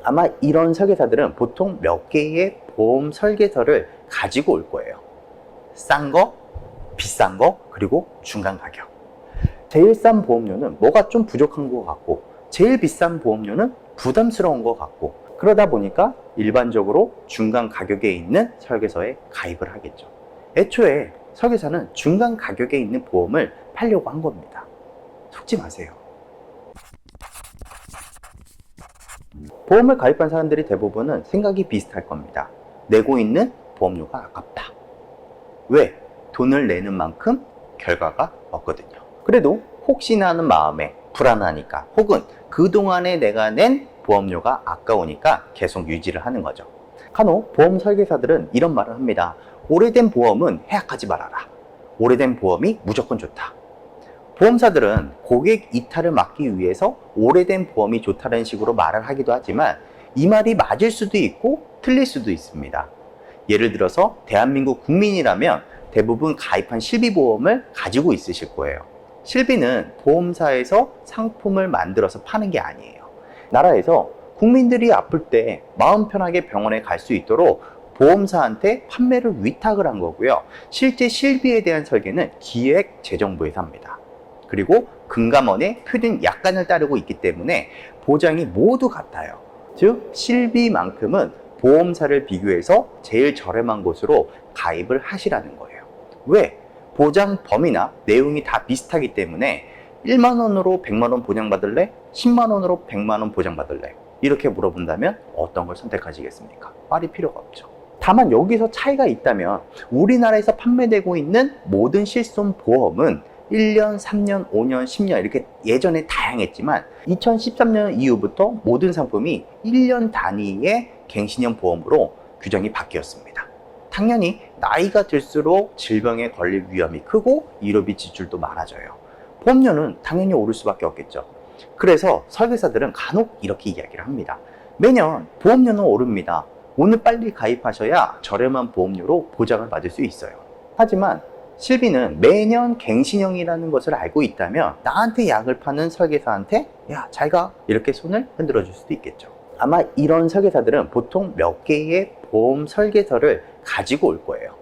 아마 이런 설계사들은 보통 몇 개의 보험 설계서를 가지고 올 거예요. 싼 거, 비싼 거, 그리고 중간 가격. 제일 싼 보험료는 뭐가 좀 부족한 것 같고, 제일 비싼 보험료는 부담스러운 것 같고, 그러다 보니까 일반적으로 중간 가격에 있는 설계서에 가입을 하겠죠. 애초에 설계사는 중간 가격에 있는 보험을 팔려고 한 겁니다. 속지 마세요. 보험을 가입한 사람들이 대부분은 생각이 비슷할 겁니다. 내고 있는 보험료가 아깝다. 왜? 돈을 내는 만큼 결과가 없거든요. 그래도 혹시나 하는 마음에 불안하니까, 혹은 그동안에 내가 낸 보험료가 아까우니까 계속 유지를 하는 거죠. 간혹 보험 설계사들은 이런 말을 합니다. 오래된 보험은 해약하지 말아라. 오래된 보험이 무조건 좋다. 보험사들은 고객 이탈을 막기 위해서 오래된 보험이 좋다는 식으로 말을 하기도 하지만, 이 말이 맞을 수도 있고 틀릴 수도 있습니다. 예를 들어서 대한민국 국민이라면 대부분 가입한 실비보험을 가지고 있으실 거예요. 실비는 보험사에서 상품을 만들어서 파는 게 아니에요. 나라에서 국민들이 아플 때 마음 편하게 병원에 갈 수 있도록 보험사한테 판매를 위탁을 한 거고요. 실제 실비에 대한 설계는 기획재정부에서 합니다. 그리고 금감원의 표준 약관을 따르고 있기 때문에 보장이 모두 같아요. 즉 실비만큼은 보험사를 비교해서 제일 저렴한 곳으로 가입을 하시라는 거예요. 왜? 보장 범위나 내용이 다 비슷하기 때문에 1만 원으로 100만 원 보장받을래? 10만 원으로 100만 원 보장받을래? 이렇게 물어본다면 어떤 걸 선택하시겠습니까? 말이 필요가 없죠. 다만 여기서 차이가 있다면, 우리나라에서 판매되고 있는 모든 실손 보험은 1년, 3년, 5년, 10년 이렇게 예전에 다양했지만 2013년 이후부터 모든 상품이 1년 단위의 갱신형 보험으로 규정이 바뀌었습니다. 당연히 나이가 들수록 질병에 걸릴 위험이 크고 의료비 지출도 많아져요. 보험료는 당연히 오를 수밖에 없겠죠. 그래서 설계사들은 간혹 이렇게 이야기를 합니다. 매년 보험료는 오릅니다. 오늘 빨리 가입하셔야 저렴한 보험료로 보장을 받을 수 있어요. 하지만 실비는 매년 갱신형이라는 것을 알고 있다면 나한테 약을 파는 설계사한테 야, 잘 가, 이렇게 손을 흔들어 줄 수도 있겠죠. 아마 이런 설계사들은 보통 몇 개의 보험 설계서를 가지고 올 거예요.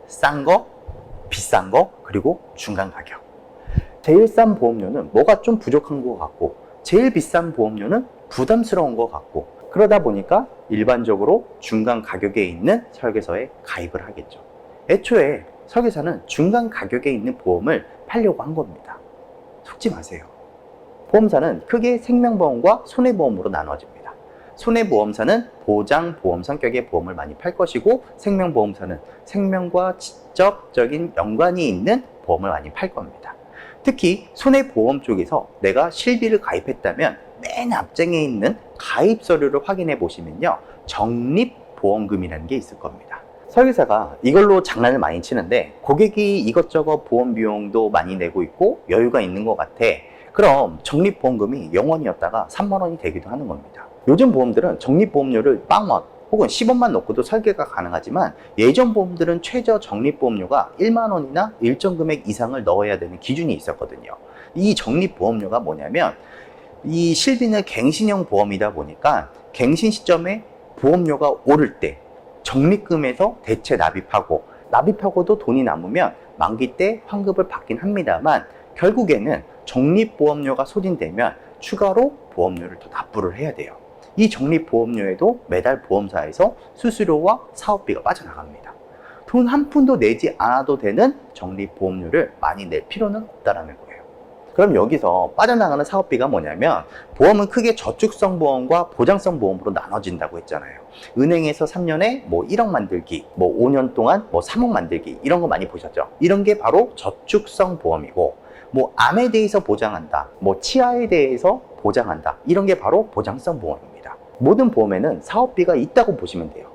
싼 거, 비싼 거, 그리고 중간 가격. 제일 싼 보험료는 뭐가 좀 부족한 것 같고, 제일 비싼 보험료는 부담스러운 것 같고, 그러다 보니까 일반적으로 중간 가격에 있는 설계서에 가입을 하겠죠. 애초에 설계사는 중간 가격에 있는 보험을 팔려고 한 겁니다. 속지 마세요. 보험사는 크게 생명보험과 손해보험으로 나눠집니다. 손해보험사는 보장보험 성격의 보험을 많이 팔 것이고, 생명보험사는 생명과 직접적인 연관이 있는 보험을 많이 팔 겁니다. 특히 손해보험 쪽에서 내가 실비를 가입했다면 맨 앞장에 있는 가입 서류를 확인해 보시면요, 적립보험금이라는 게 있을 겁니다. 설계사가 이걸로 장난을 많이 치는데, 고객이 이것저것 보험 비용도 많이 내고 있고 여유가 있는 것 같아. 그럼 적립보험금이 0원이었다가 3만 원이 되기도 하는 겁니다. 요즘 보험들은 적립보험료를 0원 혹은 10원만 넣고도 설계가 가능하지만, 예전 보험들은 최저 적립보험료가 1만 원이나 일정 금액 이상을 넣어야 되는 기준이 있었거든요. 이 적립보험료가 뭐냐면, 이 실비는 갱신형 보험이다 보니까 갱신 시점에 보험료가 오를 때 적립금에서 대체 납입하고도 돈이 남으면 만기 때 환급을 받긴 합니다만, 결국에는 적립보험료가 소진되면 추가로 보험료를 더 납부를 해야 돼요. 이 적립보험료에도 매달 보험사에서 수수료와 사업비가 빠져나갑니다. 돈 한 푼도 내지 않아도 되는 적립보험료를 많이 낼 필요는 없다는 거예요. 그럼 여기서 빠져나가는 사업비가 뭐냐면, 보험은 크게 저축성 보험과 보장성 보험으로 나눠진다고 했잖아요. 은행에서 3년에 1억 만들기, 5년 동안 3억 만들기, 이런 거 많이 보셨죠? 이런 게 바로 저축성 보험이고, 암에 대해서 보장한다, 치아에 대해서 보장한다, 이런 게 바로 보장성 보험입니다. 모든 보험에는 사업비가 있다고 보시면 돼요.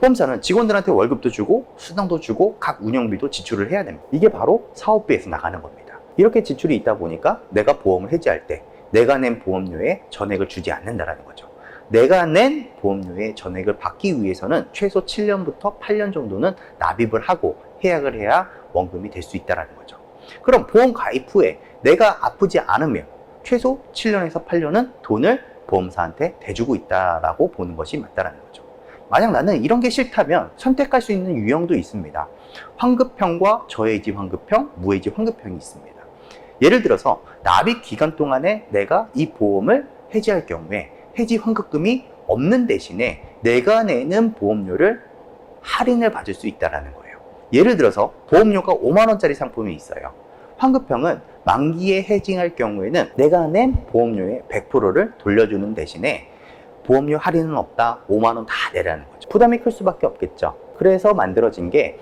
보험사는 직원들한테 월급도 주고 수당도 주고 각 운영비도 지출을 해야 됩니다. 이게 바로 사업비에서 나가는 겁니다. 이렇게 지출이 있다 보니까 내가 보험을 해지할 때 내가 낸 보험료에 전액을 주지 않는다는 거죠. 내가 낸 보험료의 전액을 받기 위해서는 최소 7년부터 8년 정도는 납입을 하고 해약을 해야 원금이 될 수 있다는 거죠. 그럼 보험 가입 후에 내가 아프지 않으면 최소 7년에서 8년은 돈을 보험사한테 대주고 있다라고 보는 것이 맞다라는 거죠. 만약 나는 이런 게 싫다면 선택할 수 있는 유형도 있습니다. 환급형과 저해지 환급형, 무해지 환급형이 있습니다. 예를 들어서 납입 기간 동안에 내가 이 보험을 해지할 경우에 해지 환급금이 없는 대신에 내가 내는 보험료를 할인을 받을 수 있다는 거예요. 예를 들어서 보험료가 5만 원짜리 상품이 있어요. 환급형은 만기에 해징할 경우에는 내가 낸 보험료의 100%를 돌려주는 대신에 보험료 할인은 없다, 5만 원 다 내라는 거죠. 부담이 클 수밖에 없겠죠. 그래서 만들어진 게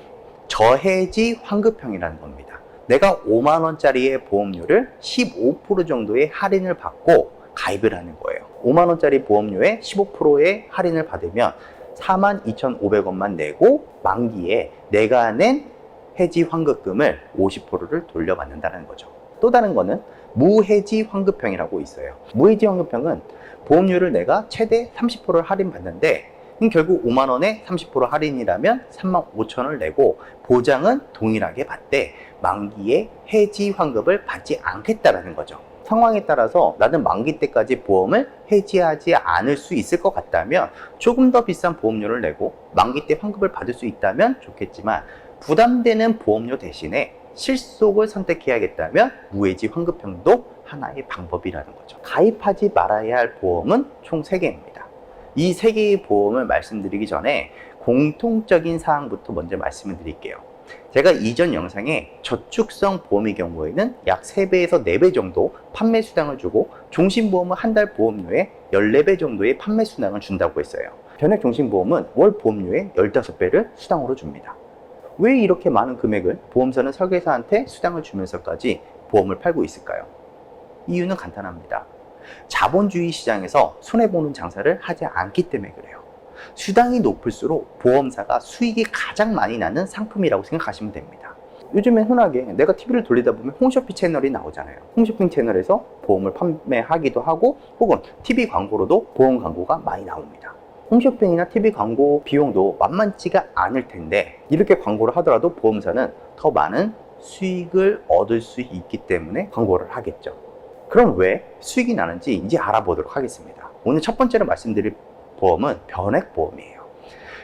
저해지 환급형이라는 겁니다. 내가 5만 원짜리의 보험료를 15% 정도의 할인을 받고 가입을 하는 거예요. 5만 원짜리 보험료에 15%의 할인을 받으면 42,500원만 내고 만기에 내가 낸 해지 환급금을 50%를 돌려받는다는 거죠. 또 다른 거는 무해지 환급형이라고 있어요. 무해지 환급형은 보험료를 내가 최대 30%를 할인받는데 결국 5만 원에 30% 할인이라면 35,000원을 내고 보장은 동일하게 받되 만기에 해지 환급을 받지 않겠다라는 거죠. 상황에 따라서 나는 만기 때까지 보험을 해지하지 않을 수 있을 것 같다면 조금 더 비싼 보험료를 내고 만기 때 환급을 받을 수 있다면 좋겠지만 부담되는 보험료 대신에 실속을 선택해야겠다면 무해지 환급형도 하나의 방법이라는 거죠. 가입하지 말아야 할 보험은 총 3개입니다. 이 3개의 보험을 말씀드리기 전에 공통적인 사항부터 먼저 말씀을 드릴게요. 제가 이전 영상에 저축성 보험의 경우에는 약 3배에서 4배 정도 판매 수당을 주고 종신보험은 한 달 보험료에 14배 정도의 판매 수당을 준다고 했어요. 변액 종신보험은 월 보험료의 15배를 수당으로 줍니다. 왜 이렇게 많은 금액을 보험사는 설계사한테 수당을 주면서까지 보험을 팔고 있을까요? 이유는 간단합니다. 자본주의 시장에서 손해보는 장사를 하지 않기 때문에 그래요. 수당이 높을수록 보험사가 수익이 가장 많이 나는 상품이라고 생각하시면 됩니다. 요즘에 흔하게 내가 TV를 돌리다 보면 홈쇼핑 채널이 나오잖아요. 홈쇼핑 채널에서 보험을 판매하기도 하고 혹은 TV 광고로도 보험 광고가 많이 나옵니다. 홈쇼핑이나 TV 광고 비용도 만만치가 않을 텐데 이렇게 광고를 하더라도 보험사는 더 많은 수익을 얻을 수 있기 때문에 광고를 하겠죠. 그럼 왜 수익이 나는지 이제 알아보도록 하겠습니다. 오늘 첫 번째로 말씀드릴 보험은 변액보험이에요.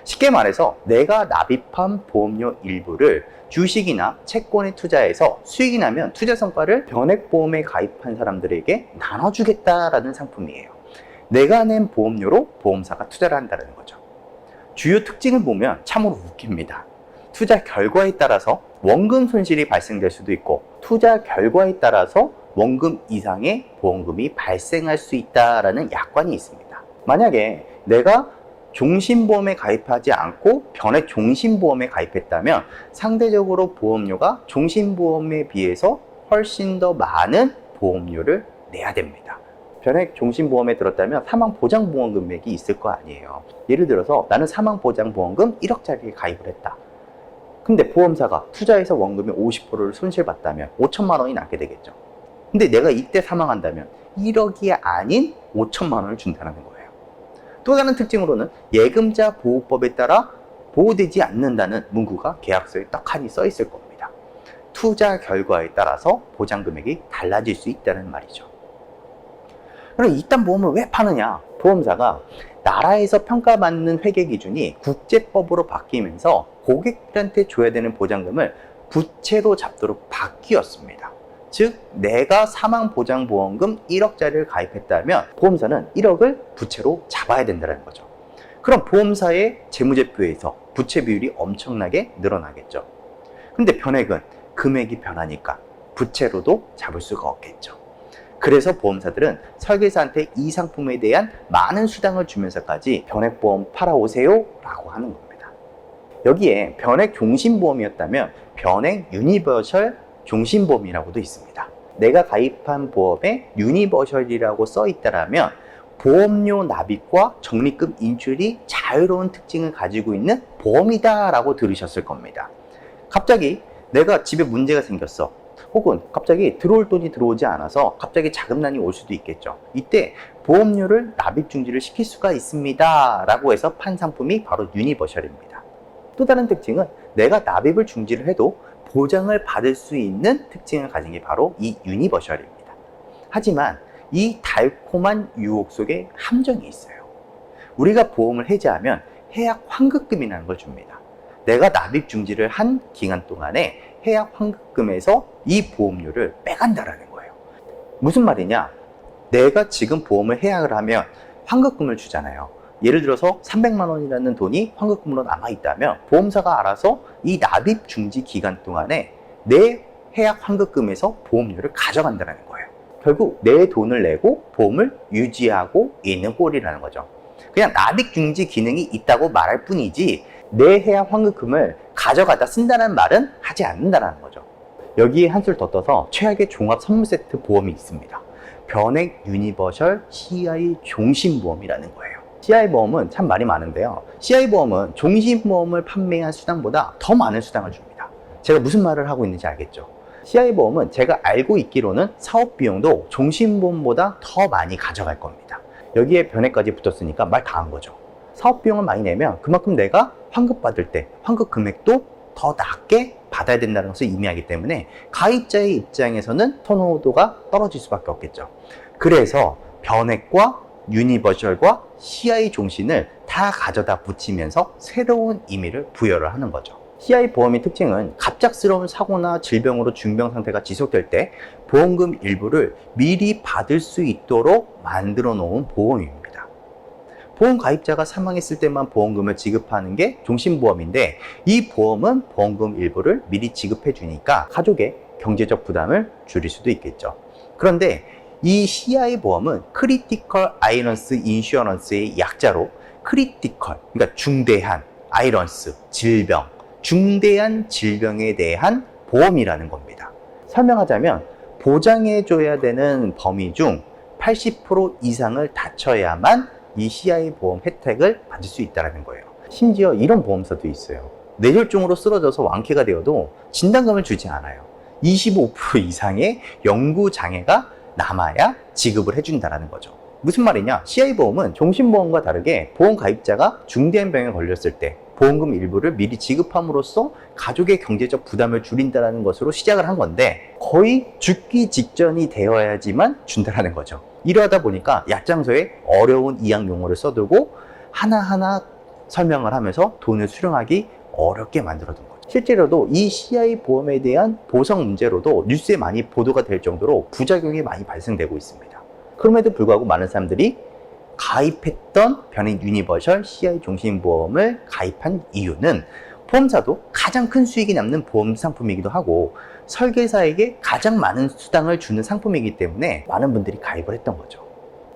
쉽게 말해서 내가 납입한 보험료 일부를 주식이나 채권에 투자해서 수익이 나면 투자 성과를 변액보험에 가입한 사람들에게 나눠주겠다라는 상품이에요. 내가 낸 보험료로 보험사가 투자를 한다는 거죠. 주요 특징을 보면 참으로 웃깁니다. 투자 결과에 따라서 원금 손실이 발생될 수도 있고 투자 결과에 따라서 원금 이상의 보험금이 발생할 수 있다는 약관이 있습니다. 만약에 내가 종신보험에 가입하지 않고 변액 종신보험에 가입했다면 상대적으로 보험료가 종신보험에 비해서 훨씬 더 많은 보험료를 내야 됩니다. 변액 종신보험에 들었다면 사망보장보험 금액이 있을 거 아니에요. 예를 들어서 나는 사망보장보험금 1억짜리에 가입을 했다. 근데 보험사가 투자해서 원금의 50%를 손실봤다면 5천만 원이 남게 되겠죠. 근데 내가 이때 사망한다면 1억이 아닌 5천만 원을 준다는 거예요. 또 다른 특징으로는 예금자 보호법에 따라 보호되지 않는다는 문구가 계약서에 떡하니 써 있을 겁니다. 투자 결과에 따라서 보장 금액이 달라질 수 있다는 말이죠. 그럼 이딴 보험을 왜 파느냐? 보험사가 나라에서 평가받는 회계 기준이 국제법으로 바뀌면서 고객들한테 줘야 되는 보장금을 부채로 잡도록 바뀌었습니다. 즉 내가 사망보장보험금 1억짜리를 가입했다면 보험사는 1억을 부채로 잡아야 된다는 거죠. 그럼 보험사의 재무제표에서 부채 비율이 엄청나게 늘어나겠죠. 근데 변액은 금액이 변하니까 부채로도 잡을 수가 없겠죠. 그래서 보험사들은 설계사한테 이 상품에 대한 많은 수당을 주면서까지 변액보험 팔아오세요 라고 하는 겁니다. 여기에 변액 종신보험이었다면 변액 유니버셜 종신보험이라고도 있습니다. 내가 가입한 보험에 유니버셜이라고 써 있다면 보험료 납입과 적립금 인출이 자유로운 특징을 가지고 있는 보험이다 라고 들으셨을 겁니다. 갑자기 내가 집에 문제가 생겼어. 혹은 갑자기 들어올 돈이 들어오지 않아서 갑자기 자금난이 올 수도 있겠죠. 이때 보험료를 납입 중지를 시킬 수가 있습니다 라고 해서 판 상품이 바로 유니버셜입니다. 또 다른 특징은 내가 납입을 중지를 해도 보장을 받을 수 있는 특징을 가진 게 바로 이 유니버셜입니다. 하지만 이 달콤한 유혹 속에 함정이 있어요. 우리가 보험을 해지하면 해약 환급금이라는 걸 줍니다. 내가 납입 중지를 한 기간 동안에 해약 환급금에서 이 보험료를 빼간다라는 거예요. 무슨 말이냐? 내가 지금 보험을 해약을 하면 환급금을 주잖아요. 예를 들어서 300만 원이라는 돈이 환급금으로 남아있다면 보험사가 알아서 이 납입 중지 기간 동안에 내 해약 환급금에서 보험료를 가져간다는 거예요. 결국 내 돈을 내고 보험을 유지하고 있는 꼴이라는 거죠. 그냥 납입 중지 기능이 있다고 말할 뿐이지 내 해약 환급금을 가져가다 쓴다는 말은 하지 않는다는 거죠. 여기에 한술 더 떠서 최악의 종합 선물 세트 보험이 있습니다. 변액 유니버셜 CI 종신보험이라는 거예요. CI 보험은 참 말이 많은데요. CI 보험은 종신보험을 판매한 수당보다 더 많은 수당을 줍니다. 제가 무슨 말을 하고 있는지 알겠죠? CI 보험은 제가 알고 있기로는 사업 비용도 종신보험보다 더 많이 가져갈 겁니다. 여기에 변액까지 붙었으니까 말 다 한 거죠. 사업 비용을 많이 내면 그만큼 내가 환급 받을 때 환급 금액도 더 낮게 받아야 된다는 것을 의미하기 때문에 가입자의 입장에서는 선호도가 떨어질 수밖에 없겠죠. 그래서 변액과 유니버셜과 CI 종신을 다 가져다 붙이면서 새로운 의미를 부여를 하는 거죠. CI 보험의 특징은 갑작스러운 사고나 질병으로 중병 상태가 지속될 때 보험금 일부를 미리 받을 수 있도록 만들어 놓은 보험입니다. 보험 가입자가 사망했을 때만 보험금을 지급하는 게 종신보험인데 이 보험은 보험금 일부를 미리 지급해 주니까 가족의 경제적 부담을 줄일 수도 있겠죠. 그런데 이 CI 보험은 크리티컬 아일런스 인슈어런스의 약자로 크리티컬, 그러니까 중대한, 아일런스, 질병, 중대한 질병에 대한 보험이라는 겁니다. 설명하자면 보장해줘야 되는 범위 중 80% 이상을 다쳐야만 이 CI 보험 혜택을 받을 수 있다는 거예요. 심지어 이런 보험사도 있어요. 뇌졸중으로 쓰러져서 완쾌가 되어도 진단금을 주지 않아요. 25% 이상의 영구 장애가 남아야 지급을 해준다는 거죠. 무슨 말이냐? CI 보험은 종신보험과 다르게 보험 가입자가 중대한 병에 걸렸을 때 보험금 일부를 미리 지급함으로써 가족의 경제적 부담을 줄인다는 것으로 시작을 한 건데 거의 죽기 직전이 되어야지만 준다는 거죠. 이러다 보니까 약장서에 어려운 의학 용어를 써두고 하나하나 설명을 하면서 돈을 수령하기 어렵게 만들어둔 거죠. 실제로도 이 CI 보험에 대한 보상 문제로도 뉴스에 많이 보도가 될 정도로 부작용이 많이 발생되고 있습니다. 그럼에도 불구하고 많은 사람들이 가입했던 변액 유니버셜 CI 종신보험을 가입한 이유는 보험사도 가장 큰 수익이 남는 보험 상품이기도 하고 설계사에게 가장 많은 수당을 주는 상품이기 때문에 많은 분들이 가입을 했던 거죠.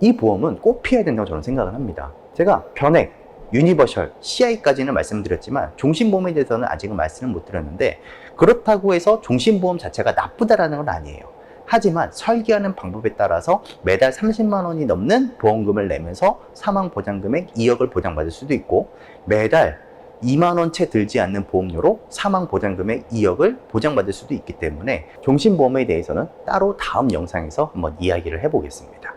이 보험은 꼭 피해야 된다고 저는 생각을 합니다. 제가 변액, 유니버셜, CI까지는 말씀드렸지만 종신보험에 대해서는 아직은 말씀을 못 드렸는데 그렇다고 해서 종신보험 자체가 나쁘다라는 건 아니에요. 하지만 설계하는 방법에 따라서 매달 30만 원이 넘는 보험금을 내면서 사망보장금액 2억을 보장받을 수도 있고 매달 2만 원 채 들지 않는 보험료로 사망보장금액 2억을 보장받을 수도 있기 때문에 종신보험에 대해서는 따로 다음 영상에서 한번 이야기를 해보겠습니다.